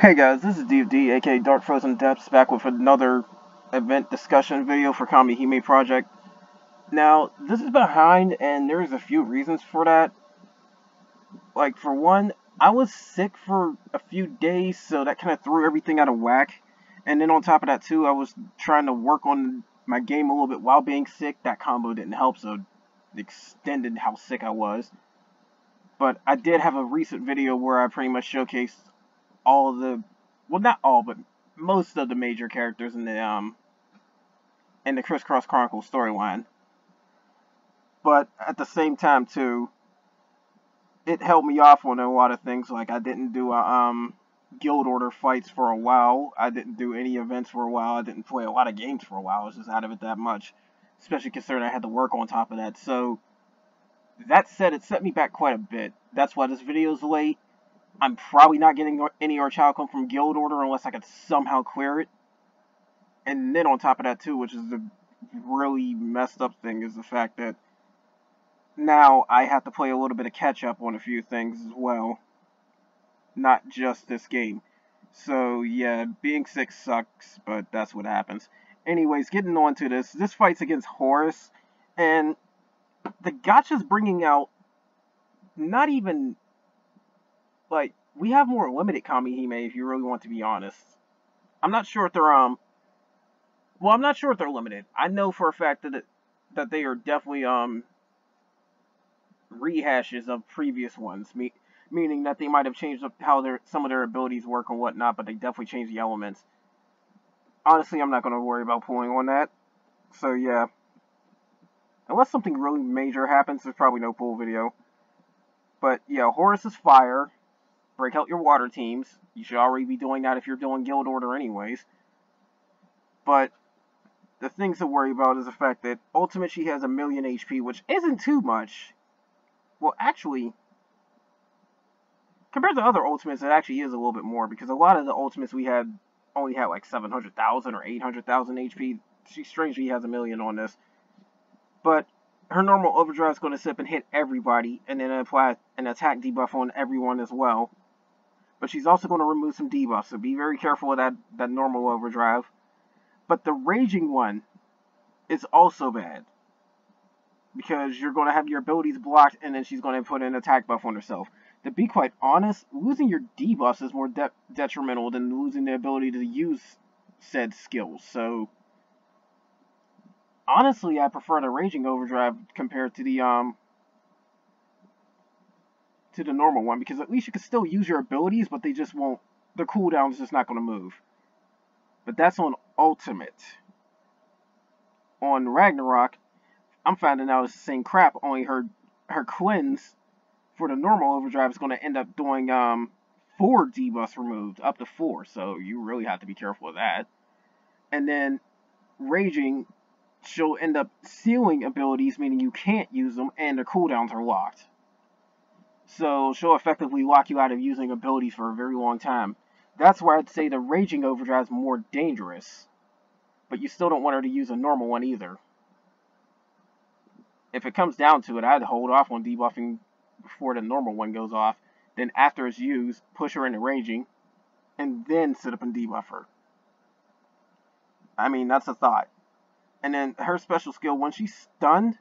Hey guys, this is DFD, aka Dark Frozen Depths, back with another event discussion video for Kamihime project. Now, this is behind, and there's a few reasons for that. Like, for one, I was sick for a few days, so that kind of threw everything out of whack. And then on top of that, too, I was trying to work on my game a little bit while being sick. That combo didn't help, so it extended how sick I was. But I did have a recent video where I pretty much showcased all of the, well, not all, but most of the major characters in the Crisscross Chronicles storyline. But at the same time, too, it held me off on a lot of things. Like, I didn't do guild order fights for a while. I didn't do any events for a while. I didn't play a lot of games for a while. I was just out of it that much, especially considering I had to work on top of that. So that said, it set me back quite a bit. That's why this video's late. I'm probably not getting any Orichalcum from Guild Order unless I could somehow clear it. And then on top of that too, which is the really messed up thing, is the fact that now I have to play a little bit of catch up on a few things as well. Not just this game. So yeah, being sick sucks, but that's what happens. Anyways, getting on to this. This fight's against Horus, and the gacha's bringing out not even... like, we have more limited Kamihime, if you really want to be honest. I'm not sure if they're, well, I'm not sure if they're limited. I know for a fact that they are definitely, rehashes of previous ones. Meaning that they might have changed up how some of their abilities work and whatnot, but they definitely changed the elements. Honestly, I'm not going to worry about pulling on that. So, yeah. Unless something really major happens, there's probably no pull video. But, yeah, Horus is fire. Break out your water teams. You should already be doing that if you're doing Guild Order anyways. But the things to worry about is the fact that Ultimate she has 1,000,000 HP, which isn't too much. Well, actually, compared to other Ultimates, it actually is a little bit more, because a lot of the Ultimates we had only had like 700,000 or 800,000 HP. She strangely has 1,000,000 on this. But her normal overdrive is going to sit and hit everybody, and then apply an attack debuff on everyone as well. But she's also going to remove some debuffs, so be very careful of that normal overdrive. But the raging one is also bad, because you're going to have your abilities blocked, and then she's going to put an attack buff on herself. To be quite honest, losing your debuffs is more detrimental than losing the ability to use said skills. So honestly, I prefer the raging overdrive compared to the normal one, because at least you can still use your abilities, but they just won't, the cooldown is just not going to move. But that's on Ultimate. On Ragnarok, I'm finding out it's the same crap, only her cleanse for the normal overdrive is going to end up doing 4 debuffs removed, up to 4, so you really have to be careful of that. And then raging, she'll end up sealing abilities, meaning you can't use them, and the cooldowns are locked. So she'll effectively lock you out of using abilities for a very long time. That's where I'd say the raging overdrive is more dangerous. But you still don't want her to use a normal one either. If it comes down to it, I'd hold off on debuffing before the normal one goes off. Then after it's used, push her into raging, and then sit up and debuff her. I mean, that's a thought. And then her special skill, when she's stunned,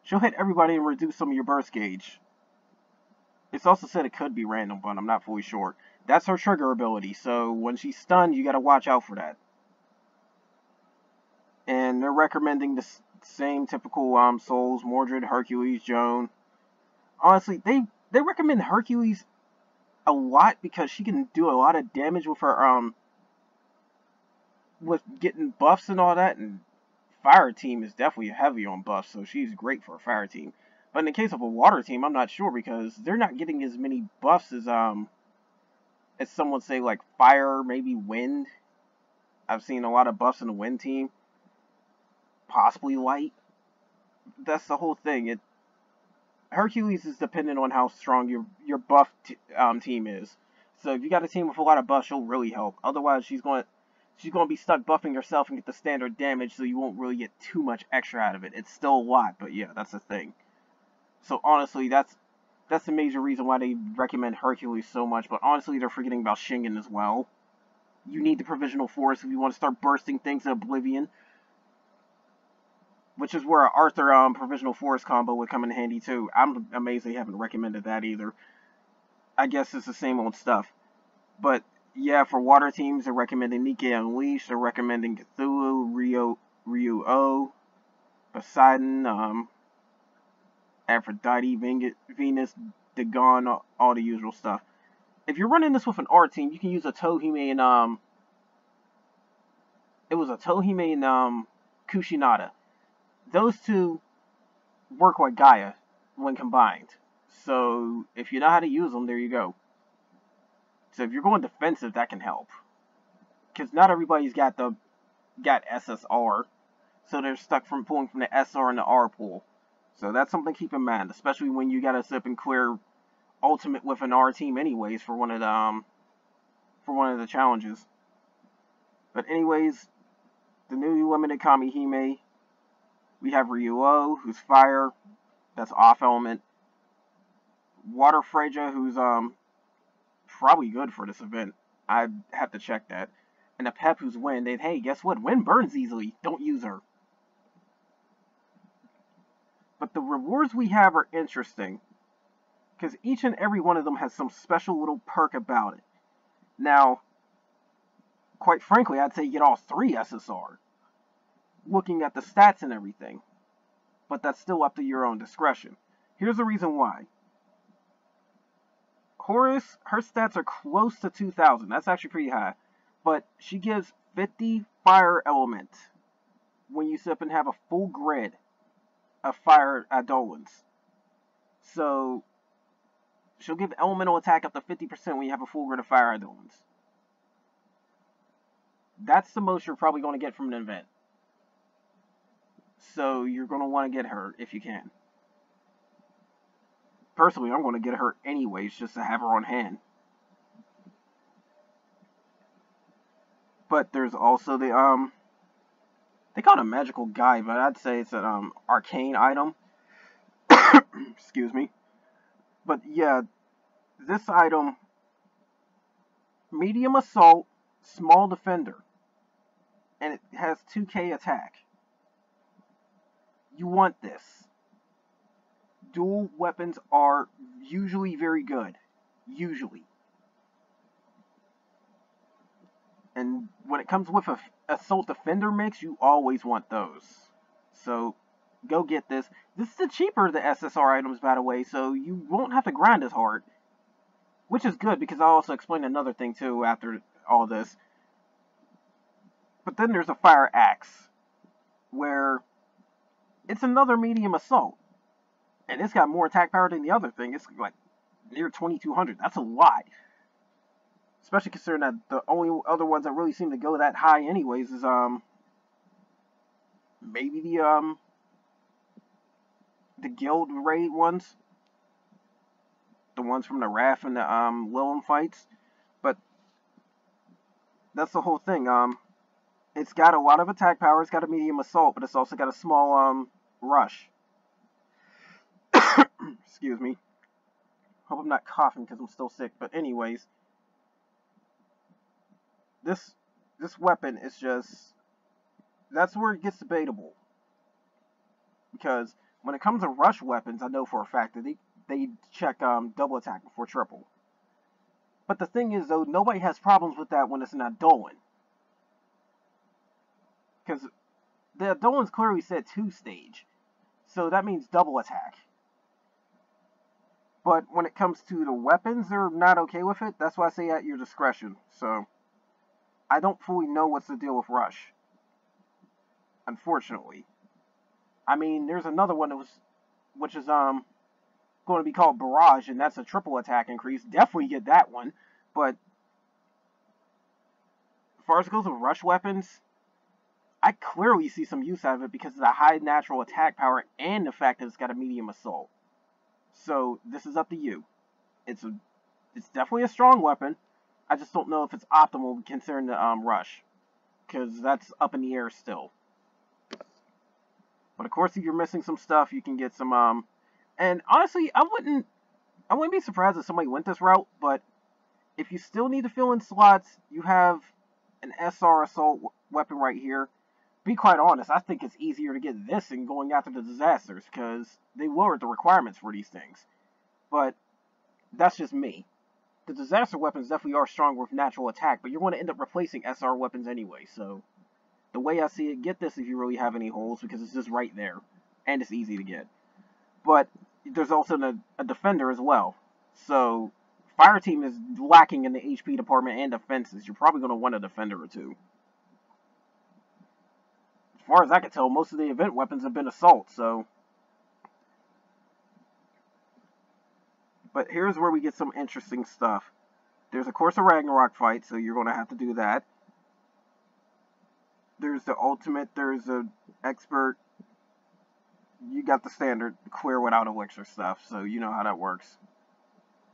she'll hit everybody and reduce some of your burst gauge. It's also said it could be random, but I'm not fully sure. That's her trigger ability, so when she's stunned, you gotta watch out for that. And they're recommending the same typical souls: Mordred, Hercules, Joan. Honestly, they recommend Hercules a lot because she can do a lot of damage with her with getting buffs and all that, and fire team is definitely heavy on buffs, so she's great for a fire team. But in the case of a water team, I'm not sure, because they're not getting as many buffs as some would say, like fire, maybe wind. I've seen a lot of buffs in the wind team, possibly light. That's the whole thing. Hercules is dependent on how strong your buff team is. So if you got a team with a lot of buffs, she'll really help. Otherwise, she's going to be stuck buffing herself and get the standard damage, so you won't really get too much extra out of it. It's still a lot, but yeah, that's the thing. So honestly, that's That's the major reason why they recommend Hercules so much, but honestly, they're forgetting about Shingen as well. You need the Provisional Force if you want to start bursting things in Oblivion, which is where Arthur Provisional Force combo would come in handy too. I'm amazed they haven't recommended that either. I guess it's the same old stuff. But yeah, for water teams, they're recommending Nikke Unleashed, they're recommending Cthulhu, Ryu-O, Poseidon, Aphrodite, Venus, Dagon, all the usual stuff. If you're running this with an art team, you can use a Tohime and it was a Tohime and Kushinada. Those two work like Gaia when combined. So if you know how to use them, there you go. So if you're going defensive, that can help. Because not everybody's got SSR, so they're stuck from pulling from the SR and the R pool. So that's something to keep in mind, especially when you gotta sit up and clear ultimate with an R team anyways for one of the challenges. But anyways, the newly limited Kamihime, we have Ryu-O, who's fire, that's off element. Water Freja, who's probably good for this event. I'd have to check that. And a Pep, who's wind. And hey, guess what? Wind burns easily. Don't use her. But the rewards we have are interesting, because each and every one of them has some special little perk about it. Now, quite frankly, I'd say you get all 3 SSR, looking at the stats and everything. But that's still up to your own discretion. Here's the reason why. Horus, her stats are close to 2,000. That's actually pretty high. But she gives 50 fire element when you sit up and have a full grid of fire Eidolons. So, she'll give elemental attack up to 50% when you have a full grid of fire Eidolons. That's the most you're probably going to get from an event. So, you're going to want to get her if you can. Personally, I'm going to get her anyways, just to have her on hand. But there's also the, they call it a magical guide, but I'd say it's an, arcane item. Excuse me. But yeah, this item, medium assault, small defender. And it has 2k attack. You want this. Dual weapons are usually very good. Usually. And when it comes with a assault defender mix, you always want those. So, go get this. This is the cheaper of the SSR items, by the way, so you won't have to grind as hard. Which is good, because I'll also explain another thing, too, after all this. But then there's a fire axe, where it's another medium assault. And it's got more attack power than the other thing. It's like near 2,200. That's a lot. Especially considering that the only other ones that really seem to go that high anyways is, maybe the guild raid ones. The ones from the Wrath and the, Willem fights. But, that's the whole thing. It's got a lot of attack power. It's got a medium assault, but it's also got a small, rush. Excuse me. Hope I'm not coughing because I'm still sick. But anyways, this weapon is just, that's where it gets debatable. Because when it comes to rush weapons, I know for a fact that they check double attack before triple. But the thing is, though, nobody has problems with that when it's an Eidolon. Because the Eidolons clearly said 2-stage. So that means double attack. But when it comes to the weapons, they're not okay with it. That's why I say at your discretion. So, I don't fully know what's the deal with Rush. Unfortunately. I mean, there's another one which is going to be called Barrage, and that's a triple attack increase. Definitely get that one. But, as far as it goes with Rush weapons, I clearly see some use out of it because of the high natural attack power and the fact that it's got a medium assault. So, this is up to you. It's definitely a strong weapon. I just don't know if it's optimal considering the Rush. Because that's up in the air still. But of course, if you're missing some stuff, you can get some, and honestly, I wouldn't I wouldn't be surprised if somebody went this route, but if you still need to fill in slots, you have an SR assault weapon right here. Be quite honest, I think it's easier to get this than going after the disasters, because they lowered the requirements for these things. But that's just me. The disaster weapons definitely are stronger with natural attack, but you're going to end up replacing SR weapons anyway, so the way I see it, get this if you really have any holes, because it's just right there, and it's easy to get. But there's also a defender as well, so fire team is lacking in the HP department and defenses. You're probably going to want a defender or two. As far as I can tell, most of the event weapons have been assault, so. But here's where we get some interesting stuff. There's, of course, a Ragnarok fight, so you're going to have to do that. There's the ultimate, there's a expert. You got the standard clear without elixir stuff, so you know how that works.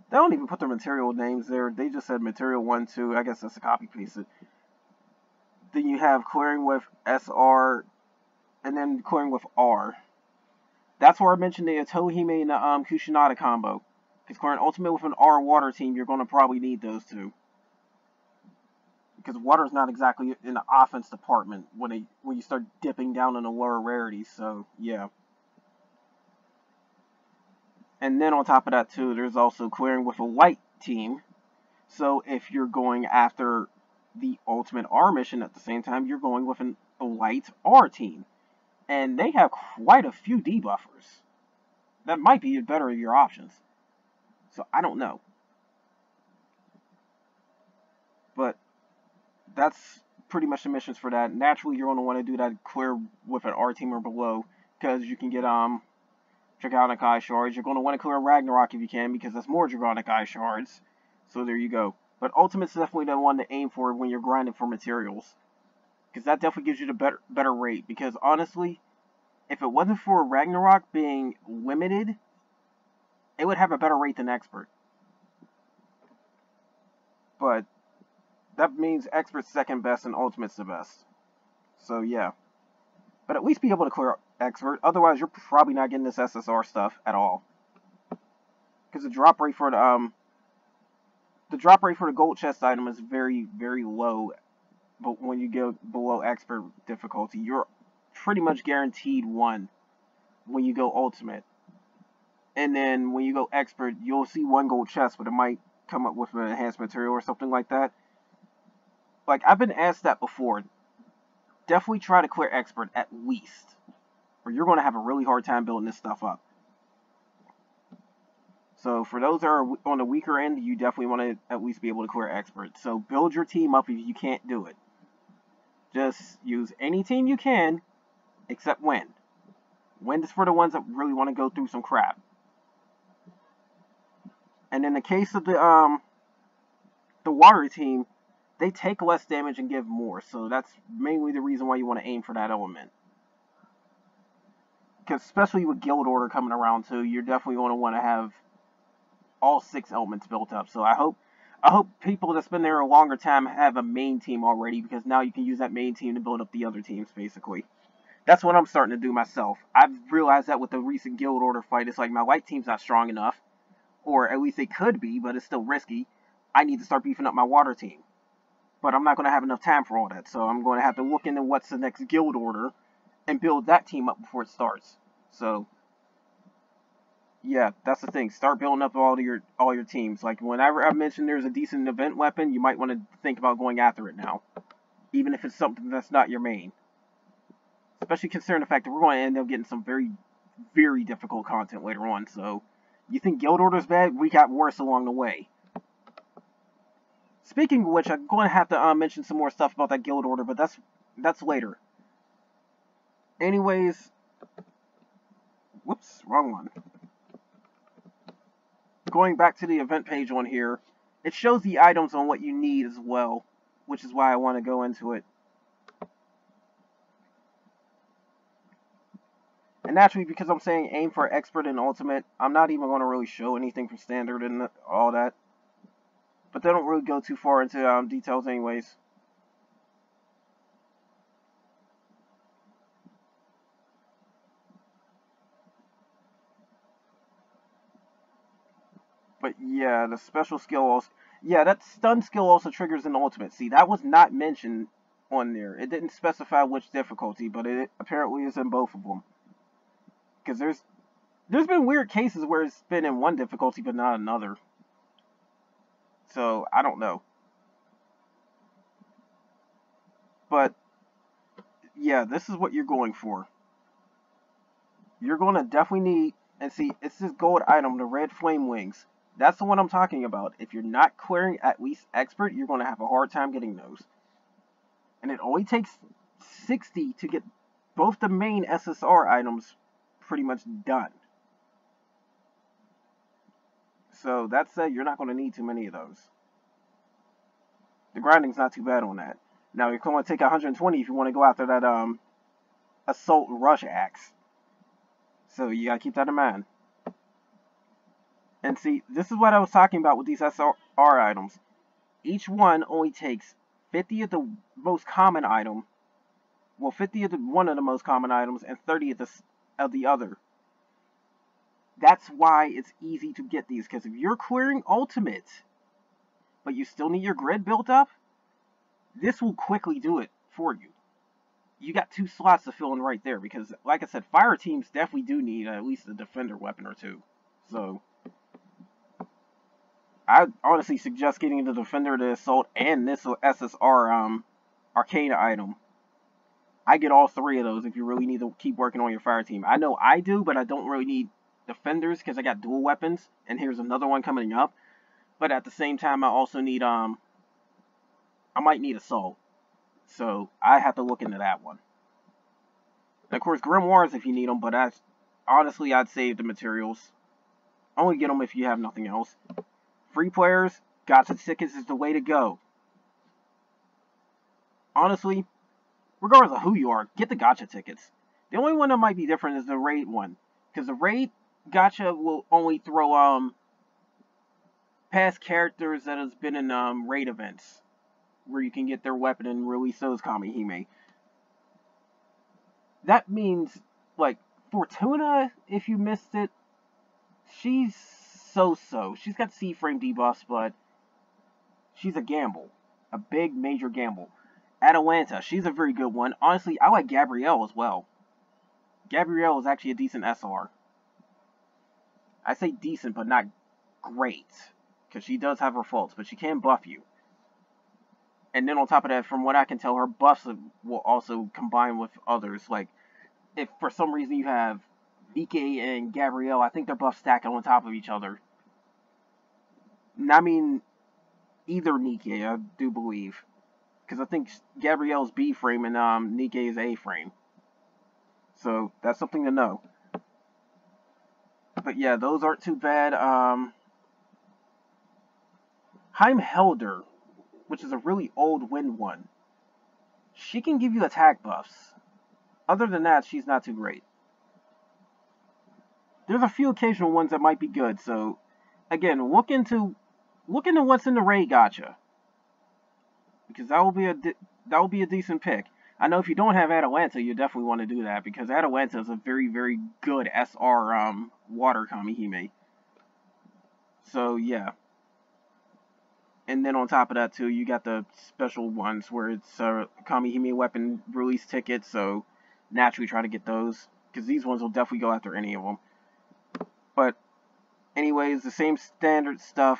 They don't even put their material names there. They just said material 1, 2. I guess that's a copy paste. Then you have clearing with SR, and then clearing with R. That's where I mentioned the Kamihime and the Kushinada combo. Because clearing ultimate with an R water team, you're going to probably need those two. Because water's not exactly in the offense department when you start dipping down in the lower rarities, so yeah. And then on top of that too, there's also clearing with a light team. So if you're going after the ultimate R mission at the same time, you're going with a light R team. And they have quite a few debuffers. That might be better of your options. So I don't know. But that's pretty much the missions for that. Naturally, you're going to want to do that clear with an R team or below, because you can get Dragonic Eye Shards. You're going to want to clear Ragnarok if you can, because that's more Dragonic Eye Shards. So there you go. But Ultimate's definitely the one to aim for when you're grinding for materials, because that definitely gives you the better rate. Because honestly, if it wasn't for Ragnarok being limited, it would have a better rate than Expert. But that means Expert's second best and Ultimate's the best. So yeah. But at least be able to clear Expert. Otherwise, you're probably not getting this SSR stuff at all. Because the drop rate for the gold chest item is very, very low. But when you go below Expert difficulty, you're pretty much guaranteed one when you go Ultimate. And then when you go Expert, you'll see one gold chest, but it might come up with an enhanced material or something like that. Like, I've been asked that before. Definitely try to clear Expert at least, or you're going to have a really hard time building this stuff up. So for those that are on the weaker end, you definitely want to at least be able to clear Expert. So build your team up if you can't do it. Just use any team you can, except Wind. Wind is for the ones that really want to go through some crap. And in the case of the water team, they take less damage and give more, so that's mainly the reason why you want to aim for that element. Because especially with Guild Order coming around too, you're definitely going to want to have all 6 elements built up. So I hope people that spend there a longer time have a main team already, because now you can use that main team to build up the other teams, basically. That's what I'm starting to do myself. I've realized that with the recent Guild Order fight, it's like my white team's not strong enough, or at least it could be, but it's still risky. I need to start beefing up my water team. But I'm not going to have enough time for all that, so I'm going to have to look into what's the next Guild Order and build that team up before it starts. So, yeah, that's the thing. Start building up all your teams. Like, whenever I mention there's a decent event weapon, you might want to think about going after it now, even if it's something that's not your main. Especially considering the fact that we're going to end up getting some very, very difficult content later on. So, you think Guild Order's bad? We got worse along the way. Speaking of which, I'm going to have to mention some more stuff about that Guild Order, but that's later. Anyways, whoops, wrong one. Going back to the event page on here, it shows the items on what you need as well, which is why I want to go into it. And naturally, because I'm saying aim for Expert and Ultimate, I'm not even going to really show anything from Standard and all that. But they don't really go too far into details anyways. Yeah, the special skill also. Yeah, that stun skill also triggers an ultimate. See, that was not mentioned on there. It didn't specify which difficulty, but it apparently is in both of them. Because there's been weird cases where it's been in one difficulty but not another. So I don't know. But yeah, this is what you're going for. You're going to definitely need, and see, it's this gold item, the red flame wings. That's the one I'm talking about. If you're not clearing at least expert, you're going to have a hard time getting those. And it only takes 60 to get both the main SSR items pretty much done. So that said, you're not going to need too many of those. The grinding's not too bad on that. Now you're going to take 120 if you want to go after that assault rush axe. So you gotta keep that in mind. And see, this is what I was talking about with these SR items. Each one only takes 50 of the most common item. Well, 50 of one of the most common items and 30 of the other. That's why it's easy to get these. Because if you're clearing ultimate, but you still need your grid built up, this will quickly do it for you. You got 2 slots to fill in right there, because, like I said, fire teams definitely do need at least a defender weapon or 2. So, I honestly suggest getting the defender, the assault, and this SSR arcane item. I get all 3 of those if you really need to keep working on your fire team. I know I do, but I don't really need defenders because I got dual weapons, and here's another one coming up. But at the same time, I also need I might need assault. So, I have to look into that one. And of course, grimoires if you need them, but honestly, I'd save the materials. Only get them if you have nothing else. Free players, gacha tickets is the way to go. Honestly, regardless of who you are, get the gacha tickets. The only one that might be different is the raid one. Because the raid gacha will only throw past characters that has been in raid events, where you can get their weapon and release those Kamihime. That means, like, Fortuna, if you missed it, she's so-so. She's got C-frame debuffs, but she's a gamble. A big, major gamble. Atalanta, she's a very good one. Honestly, I like Gabrielle as well. Gabrielle is actually a decent SR. I say decent, but not great. Because she does have her faults, but she can buff you. And then on top of that, from what I can tell, her buffs will also combine with others. Like, if for some reason you have Nikke and Gabrielle, I think their buffs stack on top of each other. I mean, either Nikke, I do believe. Because I think Gabrielle's B frame and Nikke is A frame. So, that's something to know. But yeah, those aren't too bad. Heimhelder, which is a really old wind one. She can give you attack buffs. Other than that, she's not too great. There's a few occasional ones that might be good, so again, look into what's in the raid gacha. Because that will be a decent pick. I know if you don't have Atalanta, you definitely want to do that, because Atalanta is a very, very good SR water Kamihime. So yeah. And then on top of that too, you got the special ones where it's Kamihime weapon release tickets, so naturally try to get those, because these ones will definitely go after any of them. But anyways, the same standard stuff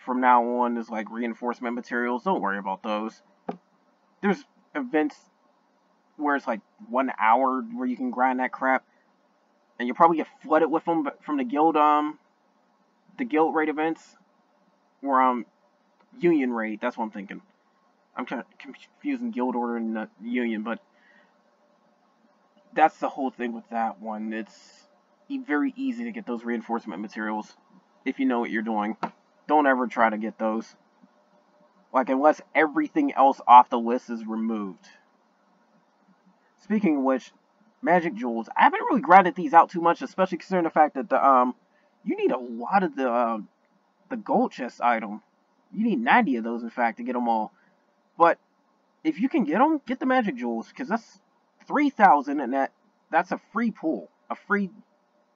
from now on is like reinforcement materials. Don't worry about those. There's events where it's like 1 hour where you can grind that crap, and you'll probably get flooded with them from the guild raid events, or Union raid, that's what I'm thinking. I'm kind of confusing guild order and union, but that's the whole thing with that one. It's very easy to get those reinforcement materials if you know what you're doing. Don't ever try to get those. Like, unless everything else off the list is removed. Speaking of which, magic jewels. I haven't really grinded these out too much, especially considering the fact that you need a lot of the gold chest item. You need 90 of those, in fact, to get them all. But if you can get them, get the magic jewels, because that's 3,000, and that's a free pool. A free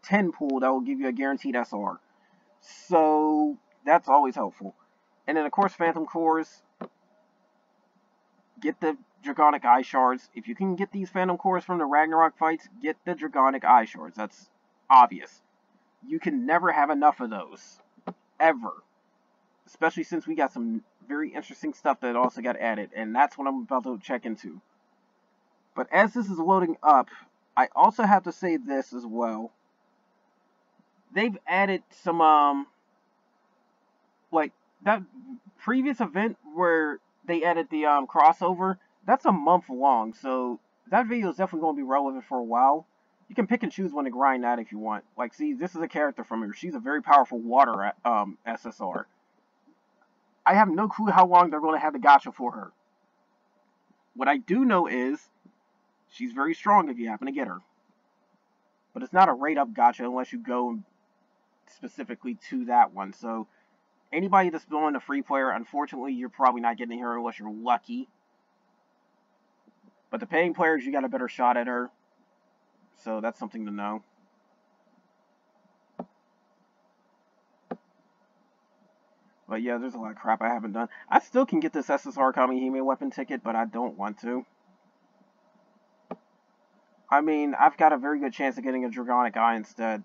10 pool that will give you a guaranteed SR. So That's always helpful. And then, of course, Phantom Cores. Get the Dragonic Eye Shards. If you can get these Phantom Cores from the Ragnarok fights, get the Dragonic Eye Shards. That's obvious. You can never have enough of those. Ever. Especially since we got some very interesting stuff that also got added. And that's what I'm about to check into. But as this is loading up, I also have to say this as well. They've added some, like, that previous event where they added the crossover, that's a month long, so that video is definitely going to be relevant for a while. You can pick and choose when to grind that if you want. Like, see, this is a character from her. She's a very powerful water SSR. I have no clue how long they're going to have the gacha for her. What I do know is, she's very strong if you happen to get her. But it's not a rate-up gacha unless you go specifically to that one, so anybody that's blowing a free player, unfortunately, you're probably not getting her unless you're lucky. But the paying players, you got a better shot at her. So that's something to know. But yeah, there's a lot of crap I haven't done. I still can get this SSR Kamihime weapon ticket, but I don't want to. I mean, I've got a very good chance of getting a Dragonic Eye instead.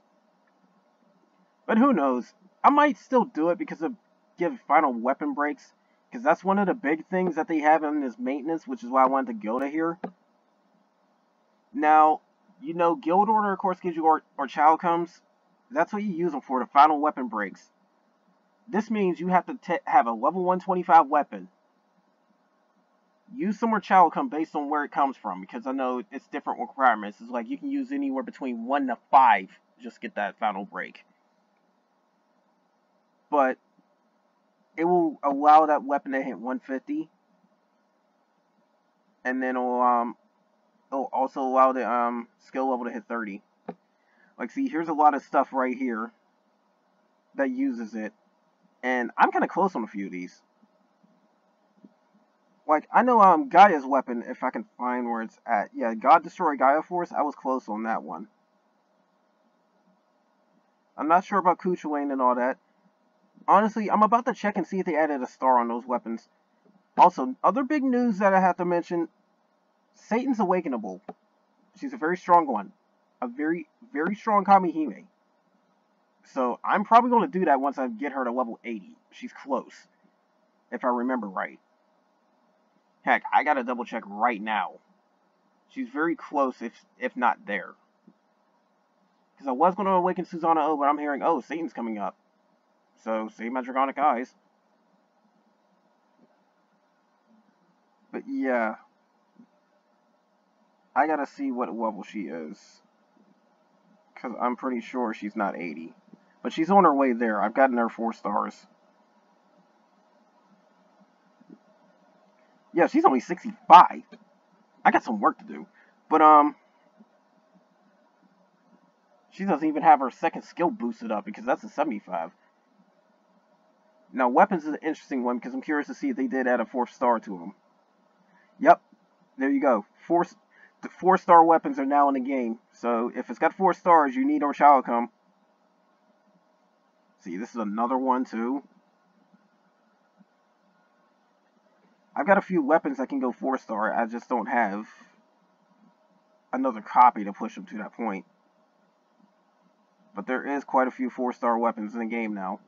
But who knows? I might still do it because of give final weapon breaks. Because that's one of the big things that they have in this maintenance, which is why I wanted to go to here. Now, you know, Guild Order, of course, gives you or Child Comes. That's what you use them for, the final weapon breaks. This means you have to have a level 125 weapon. Use some more Child Come based on where it comes from, because I know it's different requirements. It's like you can use anywhere between 1 to 5 just get that final break. But it will allow that weapon to hit 150. And then it'll also allow the skill level to hit 30. Like, see, here's a lot of stuff right here that uses it. And I'm kind of close on a few of these. Like, I know Gaia's weapon, if I can find where it's at. Yeah, God Destroy Gaia Force, I was close on that one. I'm not sure about Kuchulain and all that. Honestly, I'm about to check and see if they added a star on those weapons. Also, other big news that I have to mention, Satan's Awakenable. She's a very strong one. A very, very strong Kamihime. So, I'm probably going to do that once I get her to level 80. She's close. If I remember right. Heck, I gotta double check right now. She's very close, if not there. Because I was going to awaken Susanna O, but I'm hearing, oh, Satan's coming up. So, save my Dragonic Eyes. But yeah. I gotta see what level she is. Because I'm pretty sure she's not 80. But she's on her way there. I've gotten her 4 stars. Yeah, she's only 65. I got some work to do. But, she doesn't even have her second skill boosted up because that's a 75. Now, weapons is an interesting one because I'm curious to see if they did add a 4th star to them. Yep. There you go. The 4-star weapons are now in the game. So, if it's got 4 stars, you need our Child Come. See, this is another one, too. I've got a few weapons that can go 4-star. I just don't have another copy to push them to that point. But there is quite a few 4-star weapons in the game now.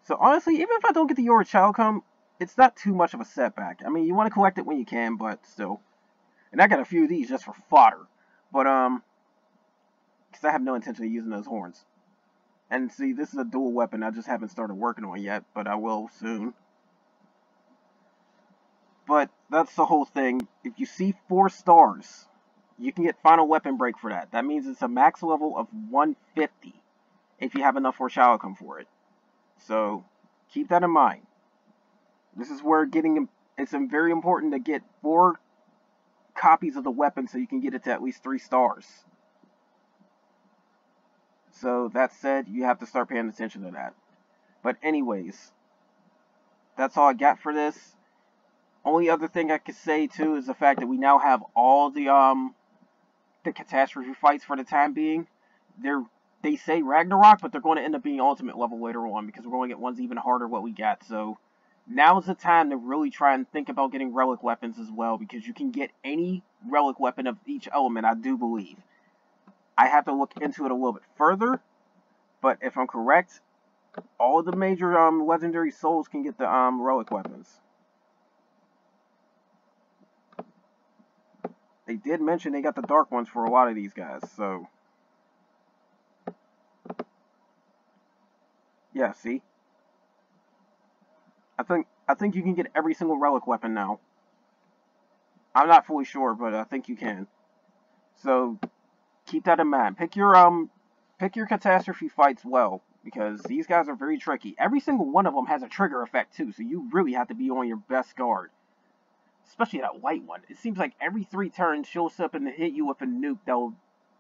So honestly, even if I don't get the Your Child Come, it's not too much of a setback. I mean, you want to collect it when you can, but still. And I got a few of these just for fodder. But, because I have no intention of using those horns. And see, this is a dual weapon I just haven't started working on yet, but I will soon. But that's the whole thing. If you see 4 stars, you can get final weapon break for that. That means it's a max level of 150 if you have enough for Child Come for it. So, keep that in mind. This is where it's very important to get 4 copies of the weapon so you can get it to at least 3 stars. So, that said, you have to start paying attention to that. But anyways, that's all I got for this. Only other thing I could say, too, is the fact that we now have all the catastrophe fights for the time being. They're they say Ragnarok, but they're going to end up being Ultimate level later on, because we're going to get ones even harder what we got. So now's the time to really try and think about getting relic weapons as well, because you can get any relic weapon of each element, I do believe. I have to look into it a little bit further, but if I'm correct, all of the major legendary souls can get the relic weapons. They did mention they got the dark ones for a lot of these guys, so yeah, see? I think you can get every single relic weapon now. I'm not fully sure, but I think you can. So keep that in mind. Pick your catastrophe fights well, because these guys are very tricky. Every single one of them has a trigger effect too, so you really have to be on your best guard. Especially that white one. It seems like every 3 turns she'll up and hit you with a nuke that'll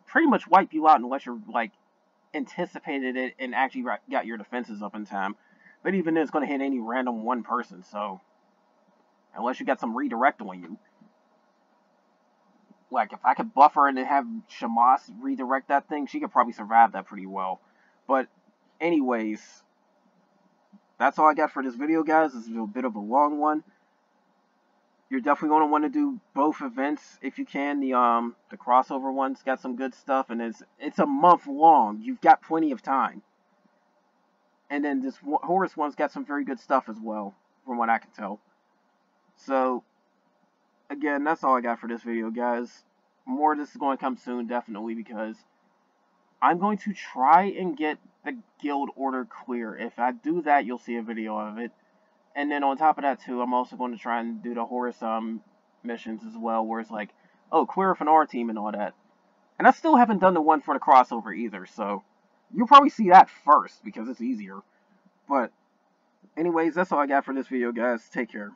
pretty much wipe you out unless you're like anticipated it and actually got your defenses up in time. But even then, it's going to hit any random one person, so unless you got some redirect on you. Like, if I could buff her and then have Shamas redirect that thing, she could probably survive that pretty well. But anyways, that's all I got for this video, guys. This is a bit of a long one. You're definitely going to want to do both events if you can. The crossover one's got some good stuff, and it's a month long. You've got plenty of time. And then this Horus one's got some very good stuff as well, from what I can tell. So, again, that's all I got for this video, guys. More of this is going to come soon, definitely, because I'm going to try and get the guild order clear. If I do that, you'll see a video of it. And then on top of that, too, I'm also going to try and do the Horus missions as well, where it's like, oh, clear up an R team and all that. And I still haven't done the one for the crossover either, so you'll probably see that first, because it's easier. But anyways, that's all I got for this video, guys. Take care.